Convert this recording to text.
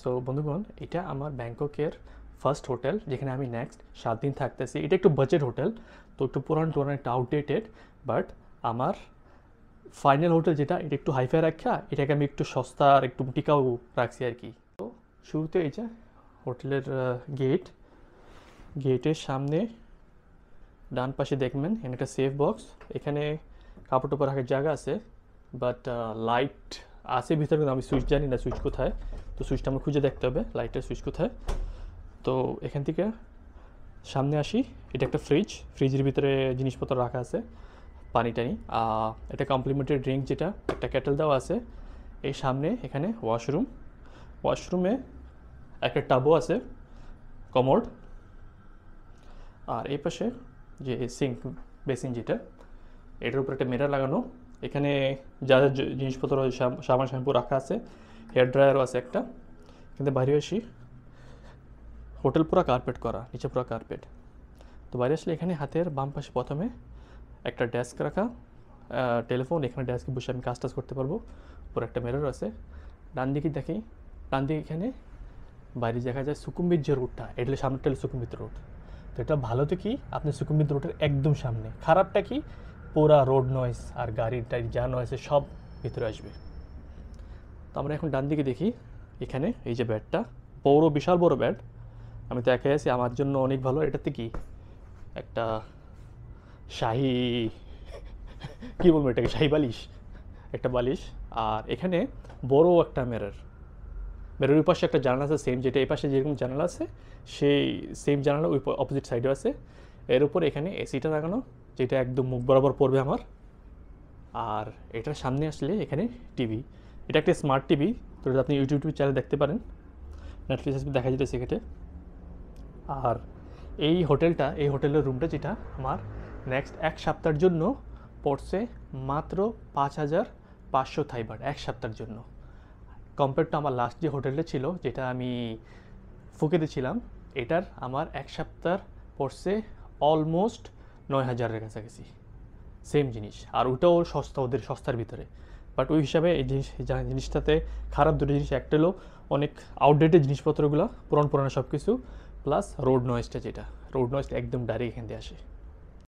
So বন্ধুগণ, এটা আমার ব্যাংককের ফার্স্ট হোটেল যেখানে আমি নেক্সট 7 দিন থাকতেছি। এটা একটু বাজেট হোটেল, তো একটু পুরান একটু আউটডেটেড, বাট আমার ফাইনাল হোটেল যেটা এটা একটু হাইফাই রাখা, এটাকে আমি একটু সস্তা আর একটু টিকাও রাখছি আর কি। তো শুরুতে এই যে হোটেলের গেটের সামনে ডান পাশে দেখবেন এখানে একটা সেফ বক্স, এখানে কাপড় টাপড় রাখার জায়গা আছে, বাট লাইট আছে ভিতরে, কিন্তু আমি সুইচ জানি না সুইচ কোথায়, তো সুইচটা আমার খুঁজে দেখতে হবে লাইটের সুইচ কোথায়। তো এখান থেকে সামনে আসি, এটা একটা ফ্রিজের ভিতরে জিনিসপত্র রাখা আছে, পানি টানি, এটা কমপ্লিমেন্টারি ড্রিঙ্ক, যেটা একটা কেটেল দেওয়া আছে। এই সামনে এখানে ওয়াশরুমে একটা টাবও আছে, কমোড, আর এই পাশে যে সিঙ্ক বেসিন যেটা, এটার উপর একটা মিরর লাগানো। এখানে যা যা জিনিসপত্র সাবান শ্যাম্পু রাখা আছে, হেয়ার ড্রায়ারও আছে একটা। কিন্তু বাইরে আসি, হোটেল পুরো কার্পেট করা, নিচে পুরো কার্পেট। তো বাইরে আসলে এখানে হাতের বাম পাশে প্রথমে একটা ডেস্ক রাখা, টেলিফোন, এখানে ডেস্কে বসে আমি কাজ করতে পারবো। পুরো একটা মিরর আছে। ডান দিকে এখানে বাইরে দেখা যায় সুকুমবির যে রোডটা, এটা সামনেটা হলো সুকুমবির রোড। তো এটা ভালো তো কি, আপনি সুকুমবির রোডের একদম সামনে। খারাপটা কি, পুরা রোড নয়েজ আর গাড়ির যা নয়েজ সব ভিতরে আসবে। তো আমরা এখন ডান দিকে দেখি, এখানে এই যে বেডটা, বিশাল বড় বেড। আমি তো একাই আছি, আমার জন্য অনেক ভালো। এটাতে কি একটা শাহী কী বলবো, এটাকে শাহী বালিশ, একটা বালিশ। আর এখানে বড় একটা মেরের পাশে একটা জানালা আছে সেম, যেটা এই পাশে যেরকম জানালা আছে সেই সেম জানালা ওই অপোজিট সাইডেও আছে। এর উপর এখানে এসিটা লাগানো, যেটা একদম মুখ বরাবর পড়বে আমার। আর এটার সামনে আসলে এখানে টিভি, এটা একটা স্মার্ট টিভি, তো আপনি ইউটিউব চ্যানেল দেখতে পারেন, নেটফ্লিক্স দেখা যেতেছে এখানে। আর এই হোটেলের রুমটা যেটা আমার নেক্সট 1 সপ্তাহের জন্য পড়ছে মাত্র 5,500 থাই বাট 1 সপ্তাহের জন্য। কম্পেয়ার টু আমার লাস্ট যে হোটেলটা ছিল, যেটা আমি ফুকেতে ছিলাম, এটার আমার 1 সপ্তাহ পড়ছে অলমোস্ট 9,000-এর কাছাকাছি, সেম জিনিস। আর ওটাও সস্তা, ওদের সস্তার ভিতরে। বাট ওই হিসাবে এই জিনিসটাতে খারাপ দুটো জিনিস, একটা হলো অনেক আউটডেটেড জিনিসপত্রগুলো, পুরানো সব কিছু, প্লাস রোড নয়েজটা, যেটা রোড নয়েজটা একদম ডাইরেক্ট এখান দিয়ে আসে।